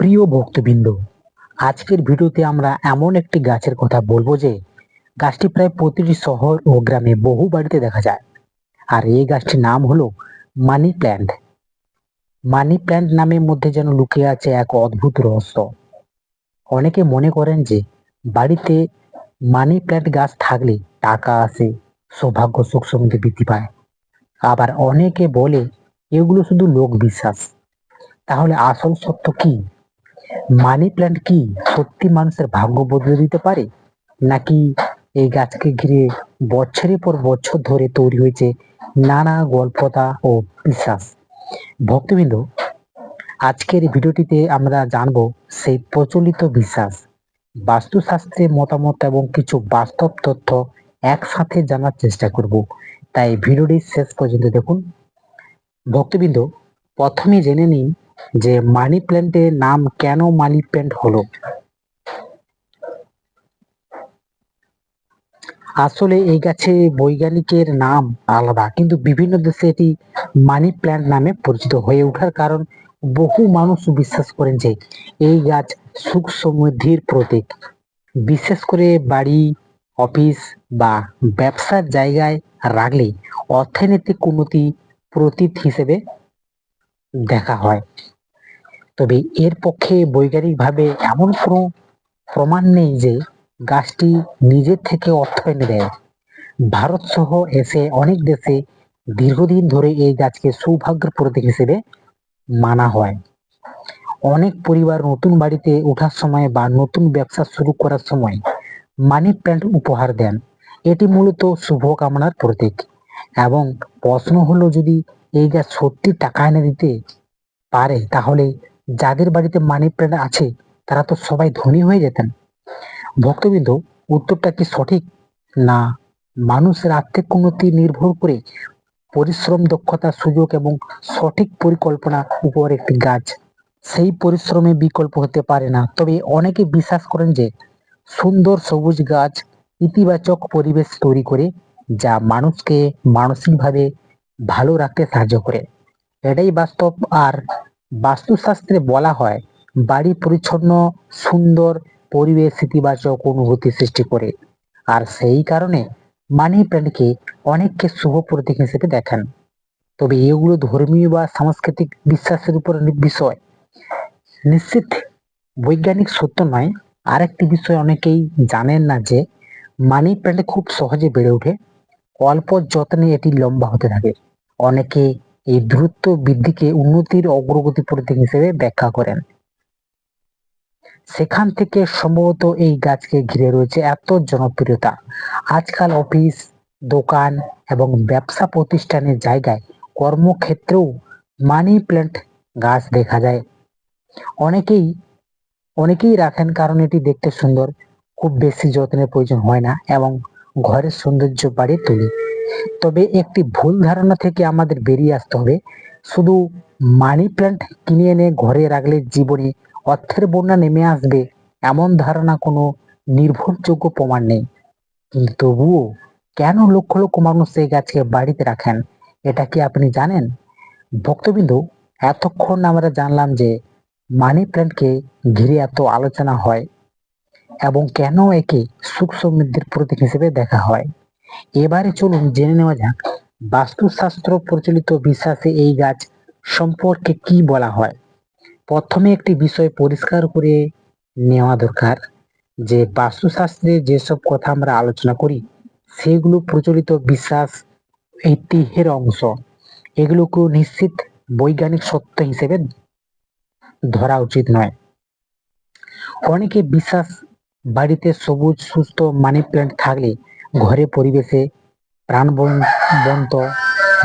প্রিয় ভক্তবৃন্দ, আজকের ভিডিওতে আমরা এমন একটি গাছের কথা বলবো যে গাছটি প্রায় প্রতিটি শহর ও গ্রামে বহু বাড়িতে দেখা যায়। আর এই গাছটির নাম হলো মানি প্ল্যান্ট। মানি প্ল্যান্ট নামের মধ্যে যেন লুকিয়ে আছে এক অদ্ভুত রহস্য। অনেকে মনে করেন যে বাড়িতে মানি প্ল্যান্ট গাছ থাকলে টাকা আসে, সৌভাগ্য সুখ সমৃদ্ধি বৃদ্ধি পায়। আবার অনেকে বলে এগুলো শুধু লোক বিশ্বাস। তাহলে আসল সত্য কি? মানি প্ল্যান্ট কি সত্যি মানুষের ভাগ্য বদলে দিতে পারে, নাকি এই গাছকে ঘিরে বছরের পর বছর ধরে তৈরি হয়েছে নানা গল্পতা ও বিশ্বাস? ভক্তবৃন্দ, আজকের ভিডিওটিতে আমরা জানবো সেই প্রচলিত বিশ্বাস, বাস্তুশাস্ত্রের মতামত এবং কিছু বাস্তব তথ্য একসাথে জানার চেষ্টা করব। তাই ভিডিওটি শেষ পর্যন্ত দেখুন। ভক্তবৃন্দ, প্রথমে জেনে নিন যে মানি প্ল্যান্টের নাম কেন মানি প্ল্যান্ট হলো। আসলে এই গাছে বৈজ্ঞানিকের নাম আলাদা, কিন্তু বিভিন্ন দেশে এটি মানি প্ল্যান্ট নামে পরিচিত হয়ে ওঠার কারণ বহু মানুষ বিশ্বাস করেন যে এই গাছ সুখ সমৃদ্ধির প্রতীক। বিশেষ করে বাড়ি, অফিস বা ব্যবসার জায়গায় রাখলে অর্থনৈতিক উন্নতি প্রতীক হিসেবে দেখা হয়। তবে এর পক্ষে বৈজ্ঞানিকভাবে এমন কোনো প্রমাণ নেই যে গাছটি নিজের থেকে অর্থ এনে দেয়। ভারত সহ এসে অনেক দেশে দীর্ঘদিন ধরে এই গাছকে সৌভাগ্যের প্রতীক হিসেবে মানা হয়। অনেক পরিবার নতুন বাড়িতে ওঠার সময় বা নতুন ব্যবসা শুরু করার সময় মানি প্ল্যান্ট উপহার দেন। এটি মূলত শুভ কামনার প্রতীক। এবং প্রশ্ন হলো, যদি এই গাছ সত্যি টাকা এনে দিতে পারে, তাহলে যাদের বাড়িতে মানি প্ল্যান্ট আছে তারা তো সবাই ধনী হয়ে যেতেন। ভক্তবৃন্দ, উত্তরটা কি সঠিক? না, মানুষের আর্থিক উন্নতি নির্ভর করে পরিশ্রম, দক্ষতা, সুযোগ এবং সঠিক পরিকল্পনা উপর একটি গাছ সেই পরিশ্রমে বিকল্প হতে পারে না। তবে অনেকে বিশ্বাস করেন যে সুন্দর সবুজ গাছ ইতিবাচক পরিবেশ তৈরি করে, যা মানুষকে মানসিকভাবে ভালো রাখতে সাহায্য করে। এটাই বাস্তব। আর বাস্তুশাস্ত্রে বলা হয় বাড়ি পরিচ্ছন্ন, সুন্দর পরিবেশ ইতিবাচক অনুভূতি সৃষ্টি করে। আর সেই কারণে মানি প্ল্যান্টকে অনেককে শুভ প্রতীক হিসেবে দেখেন। তবে এগুলো ধর্মীয় বা সাংস্কৃতিক বিশ্বাসের উপর বিষয়, নিশ্চিত বৈজ্ঞানিক সত্য নয়। আরেকটি বিষয় অনেকেই জানেন না যে মানি প্ল্যান্ট খুব সহজে বেড়ে ওঠে, অল্প যত্নে এটি লম্বা হতে থাকে। অনেকে এই দ্রুত বৃদ্ধিকে উন্নতির অগ্রগতি প্রতীক হিসেবে ব্যাখ্যা করেন। সেখান থেকে সম্ভবত এই গাছকে ঘিরে রয়েছে এত জনপ্রিয়তা। আজকাল অফিস, দোকান এবং ব্যবসা প্রতিষ্ঠানের জায়গায়, কর্মক্ষেত্রেও মানি প্ল্যান্ট গাছ দেখা যায়। অনেকেই অনেকেই রাখেন কারণ এটি দেখতে সুন্দর, খুব বেশি যত্নের প্রয়োজন হয় না এবং ঘরের সৌন্দর্য বাড়িয়ে তোলে। তবে একটি ভুল ধারণা থেকে আমাদের বেরিয়ে আসতে হবে। শুধু মানি প্ল্যান্ট কিনে এনে ঘরে রাখলে জীবনে অর্থের বন্যা নেমে আসবে, এমন ধারণা কোনো নির্ভরযোগ্য প্রমাণ নেই। কিন্তু তবুও কেন লক্ষ লক্ষ মানুষ এই গাছকে বাড়িতে রাখেন, এটা কি আপনি জানেন? ভক্তবিন্দু, এতক্ষণ আমরা জানলাম যে মানি প্ল্যান্টকে ঘিরে এত আলোচনা হয় এবং কেন একে সুখ সমৃদ্ধির প্রতীক হিসেবে দেখা হয়। এবারে চলুন জেনে নেওয়া যাক বাস্তুশাস্ত্র প্রচলিত বিশ্বাসে এই গাছ সম্পর্কে কি বলা হয়। প্রথমে একটি বিষয় পরিষ্কার করে নেওয়া দরকার যে বাস্তুশাস্ত্রে যেসব কথা আমরা আলোচনা করি সেগুলো প্রচলিত বিশ্বাস, ঐতিহ্যের অংশ। এগুলোকে নিশ্চিত বৈজ্ঞানিক সত্য হিসেবে ধরা উচিত নয়। অনেকে বিশ্বাস, বাড়িতে সবুজ সুস্থ মানি প্ল্যান্ট থাকলে ঘরে পরিবেশে প্রাণবন্ত,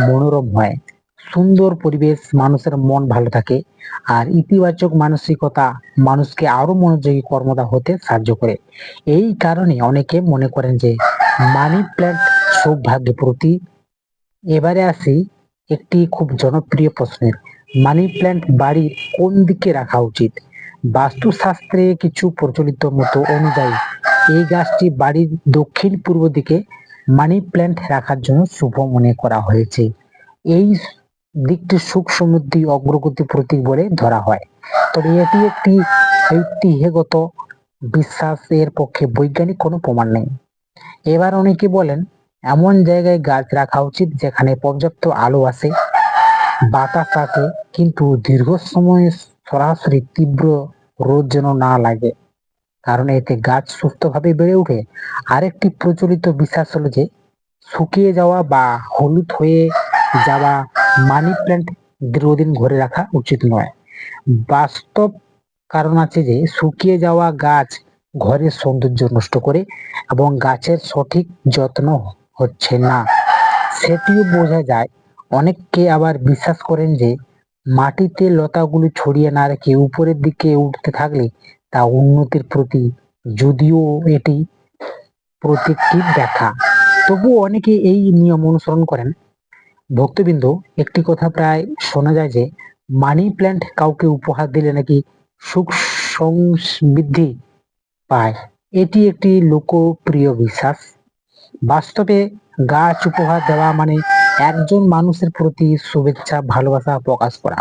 মনোরম হয়। সুন্দর পরিবেশ মানুষের মন ভালো থাকে, আর ইতিবাচক মানসিকতা মানুষকে আরো মনোযোগী কর্মদা হতে সাহায্য করে। এই কারণে অনেকে মনে করেন যে মানি প্ল্যান্ট সৌভাগ্যের প্রতীক। এবারে আসি একটি খুব জনপ্রিয় প্রশ্নের, মানি প্ল্যান্ট বাড়ির কোন দিকে রাখা উচিত? বাস্তুশাস্ত্রে কিছু প্রচলিত মতো অনুযায়ী এই গাছটি বাড়ির দক্ষিণ পূর্ব দিকে মানি প্ল্যান্ট রাখার জন্য শুভ মনে করা হয়েছে। এই দিকটি সুখ সমৃদ্ধি অগ্রগতি প্রতীক বলে ধরা হয়। তবে এটি একটি ঐতিহ্যগত বিশ্বাস, এর পক্ষে বৈজ্ঞানিক কোনো প্রমাণ নেই। এবার অনেকে বলেন এমন জায়গায় গাছ রাখা উচিত যেখানে পর্যাপ্ত আলো আসে, বাতাস আসে, কিন্তু দীর্ঘ সময় সরাসরি তীব্র রোদ যেন না লাগে, কারণ এতে গাছ সুস্থভাবে বেড়ে ওঠে। আরেকটি প্রচলিত বিশ্বাস হলো যে শুকিয়ে যাওয়া বা হলুদ হয়ে যাওয়া মানি প্ল্যান্ট দীর্ঘদিন ঘরে রাখা উচিত নয়। বাস্তব কারণ আছে যে শুকিয়ে যাওয়া গাছ ঘরের সৌন্দর্য নষ্ট করে এবং গাছের সঠিক যত্ন হচ্ছে না সেটিও বোঝা যায়। অনেকে আবার বিশ্বাস করেন যে মাটিতে লতাগুলো ছড়িয়ে না রেখে উপরের দিকে উঠতে থাকলে তা উন্নতির প্রতি, যদিও এটি প্রতীকী ব্যাখ্যা, তবুও অনেকে এই নিয়ম অনুসরণ করেন। ভক্তবৃন্দ, একটি কথা প্রায় শোনা যায় যে মানি প্ল্যান্ট কাউকে উপহার দিলে নাকি সুখ সমৃদ্ধি পায়। এটি একটি লোকপ্রিয় বিশ্বাস। বাস্তবে গাছ উপহার দেওয়া মানে একজন মানুষের প্রতি শুভেচ্ছা ভালোবাসা প্রকাশ করা।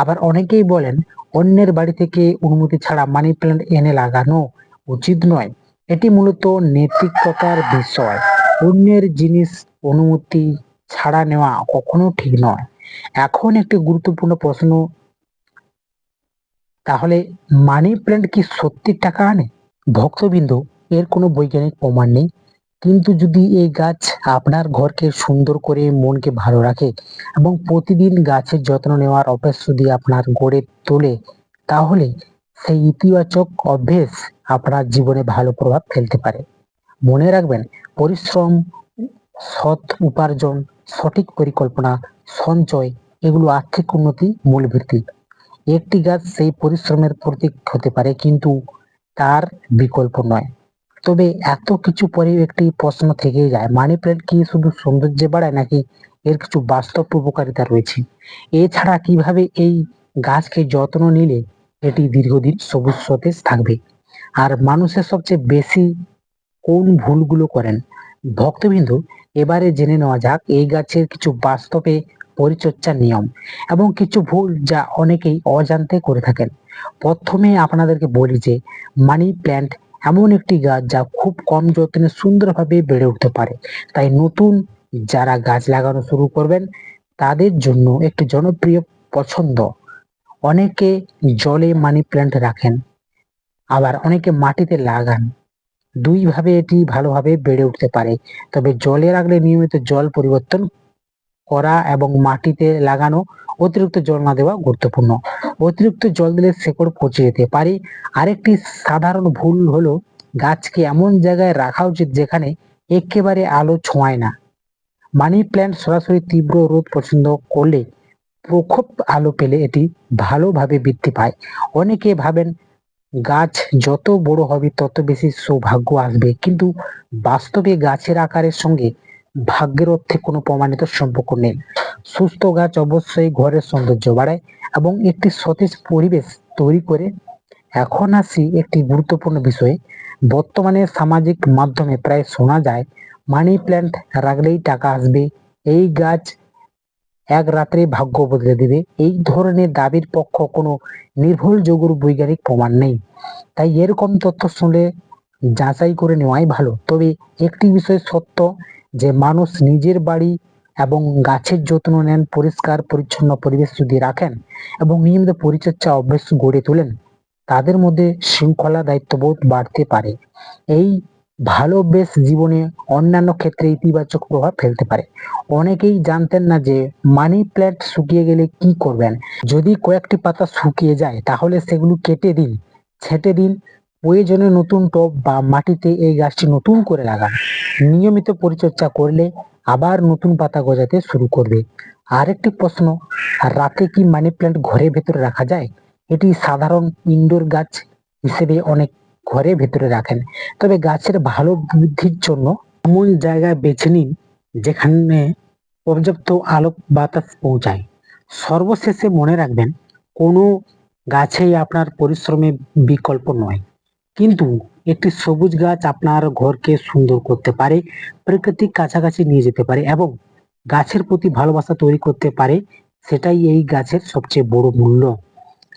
আবার অনেকেই বলেন অন্যের বাড়ি থেকে অনুমতি ছাড়া মানি প্ল্যান্ট এনে লাগানো উচিত নয়। এটি মূলত নৈতিকতার বিষয়। অন্যের জিনিস অনুমতি ছাড়া নেওয়া কখনো ঠিক নয়। এখন একটি গুরুত্বপূর্ণ প্রশ্ন, তাহলে মানি প্ল্যান্ট কি সত্যি টাকা আনে? ভক্তবিন্দু, এর কোনো বৈজ্ঞানিক প্রমাণ নেই, কিন্তু যদি এই গাছ আপনার ঘরকে সুন্দর করে মনকে ভালো রাখে এবং প্রতিদিন গাছের যত্ন নেওয়ার অভ্যাস যদি আপনার গড়ে তোলে, তাহলে সেই ইতিবাচক অভ্যেস আপনার জীবনে ভালো প্রভাব ফেলতে পারে। মনে রাখবেন, পরিশ্রম, সৎ উপার্জন, সঠিক পরিকল্পনা, সঞ্চয়, এগুলো আর্থিক উন্নতি মূল ভিত্তি। একটি গাছ সেই পরিশ্রমের প্রতীক হতে পারে, কিন্তু তার বিকল্প নয়। তবে এত কিছু পরে একটি প্রশ্ন থেকেই যায়, মানি প্ল্যান্ট কি শুধু সৌন্দর্য বাড়ায় নাকি এর কিছু বাস্তব উপকারিতা রয়েছে? এছাড়া কিভাবে এই গাছকে যত্ন নিলে এটি দীর্ঘদিন সবুজ সতেজ থাকবে? আর মানুষের সবচেয়ে বেশি কোন ভুলগুলো করেন? ভক্তবিন্দু, এবারে জেনে নেওয়া যাক এই গাছের কিছু বাস্তবে পরিচর্যার নিয়ম এবং কিছু ভুল যা অনেকেই অজান্তে করে থাকেন। প্রথমে আপনাদেরকে বলি যে মানি প্ল্যান্ট এমন একটি গাছ যা খুব কম যত্নে সুন্দরভাবে বেড়ে উঠতে পারে। তাই নতুন যারা গাছ লাগানো শুরু করবেন তাদের জন্য একটি জনপ্রিয় পছন্দ। অনেকে জলে মানি প্ল্যান্ট রাখেন, আবার অনেকে মাটিতে লাগান। দুই ভাবে এটি ভালোভাবে বেড়ে উঠতে পারে। তবে জলে রাখলে নিয়মিত জল পরিবর্তন করা এবং মাটিতে লাগানো অতিরিক্ত জল না দেওয়া গুরুত্বপূর্ণ। অতিরিক্ত জল দিলে শেকড় পচে যেতে পারে। আরেকটি সাধারণ ভুল হলো গাছকে এমন জায়গায় রাখা উচিত যেখানে একেবারে আলো ছোঁয়ায় না। মানি প্ল্যান্ট সরাসরি তীব্র রোদ পছন্দ করলে প্রখর আলো পেলে এটি ভালোভাবে বৃদ্ধি পায়। অনেকে ভাবেন গাছ যত বড় হবে তত বেশি সৌভাগ্য আসবে, কিন্তু বাস্তবে গাছের আকারের সঙ্গে ভাগ্যের অর্থে কোনো প্রমাণিত সম্পর্ক নেই। সুস্থ গাছ অবশ্যই ঘরের সৌন্দর্য বাড়ায় এবং একটি সতেজ পরিবেশ তৈরি করে। এখন আসি একটি গুরুত্বপূর্ণ বিষয়ে। বর্তমানে সামাজিক মাধ্যমে প্রায় শোনা যায় মানি প্ল্যান্ট রাখলেই টাকা আসবে, এই গাছ এক রাত্রে ভাগ্য বদলে দিবে। এই ধরনের দাবির পক্ষ কোনো নির্ভরযোগ্য বৈজ্ঞানিক প্রমাণ নেই। তাই এরকম তথ্য শুনলে যাচাই করে নেওয়াই ভালো। তবে একটি বিষয় সত্য যে মানুষ নিজের বাড়ি এবং গাছের যত্ন নেন, পরিষ্কার পরিচ্ছন্ন পরিবেশ যদি রাখেন এবং নিয়মিত পরিচর্যা অভ্যাস গড়ে তোলেন, তাদের মধ্যে শৃঙ্খলা, দায়িত্ববোধ বাড়তে পারে। এই ভালো অভ্যেস জীবনে অন্যান্য ক্ষেত্রে ইতিবাচক প্রভাব ফেলতে পারে। অনেকেই জানতেন না যে মানি প্ল্যান্ট শুকিয়ে গেলে কি করবেন। যদি কয়েকটি পাতা শুকিয়ে যায় তাহলে সেগুলো কেটে দিন, ছেঁটে দিন। প্রয়োজনে নতুন টব বা মাটিতে এই গাছটি নতুন করে লাগান। নিয়মিত পরিচর্যা করলে আবার নতুন পাতা গজাতে শুরু করবে। আরেকটি প্রশ্ন, রাতে কি মানি প্ল্যান্ট ঘরের ভেতরে রাখা যায়? এটি সাধারণ ইনডোর গাছ হিসেবে অনেক ঘরে ভেতরে রাখেন। তবে গাছের ভালো বৃদ্ধির জন্য এমন জায়গা বেছে নিন যেখানে পর্যাপ্ত আলো বাতাস পৌঁছায়। সর্বশেষে মনে রাখবেন, কোনো গাছেই আপনার পরিশ্রমের বিকল্প নয়, কিন্তু একটি সবুজ গাছ আপনার ঘরকে সুন্দর করতে পারে, প্রকৃতির কাছাকাছি নিয়ে যেতে পারে এবং গাছের প্রতি ভালোবাসা তৈরি করতে পারে। সেটাই এই গাছের সবচেয়ে বড় মূল্য।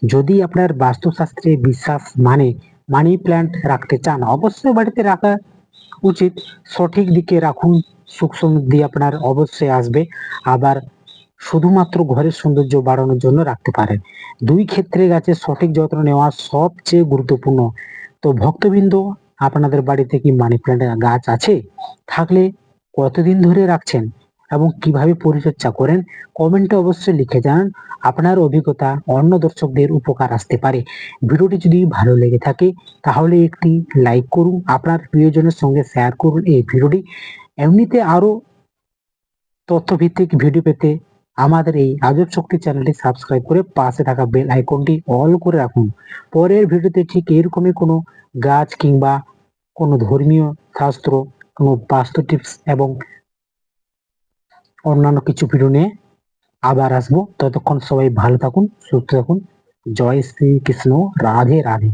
যদি আপনার বাস্তুশাস্ত্রে বিশ্বাস মানে মানি প্ল্যান্ট রাখতে চান, অবশ্যই বাড়িতে রাখা উচিত। সঠিক দিকে রাখুন, সুখ সমৃদ্ধি আপনার অবশ্যই আসবে। আবার শুধুমাত্র ঘরের সৌন্দর্য বাড়ানোর জন্য রাখতে পারেন। দুই ক্ষেত্রে গাছের সঠিক যত্ন নেওয়া সবচেয়ে গুরুত্বপূর্ণ। তো ভক্তবৃন্দ, আপনাদের বাড়িতে কি মানি প্ল্যান্ট গাছ আছে? থাকলে কতদিন ধরে রাখছেন এবং কিভাবে পরিচর্যা করেন? কমেন্টে অবশ্যই লিখে জানান। আপনার অভিজ্ঞতা অন্য দর্শকদের উপকার আসতে পারে। ভিডিওটি যদি ভালো লেগে থাকে তাহলে একটি লাইক করুন, আপনার প্রিয়জনের সঙ্গে শেয়ার করুন এই ভিডিওটি। এমনিতে আরো তথ্যভিত্তিক ভিডিও পেতে আমাদের এই আজব শক্তি চ্যানেলটি সাবস্ক্রাইব করে পাশে থাকা বেল আইকনটি অল করে রাখুন। পরের ভিডিওতে ঠিক এরকমই কোনো গাছ কিংবা কোনো ধর্মীয় শাস্ত্র, কোনো বাস্তু টিপস এবং অন্যান্য কিছু ভিডিও নিয়ে আবার আসবো। ততক্ষণ সবাই ভালো থাকুন, সুস্থ থাকুন। জয় শ্রীকৃষ্ণ, রাধে রাধে।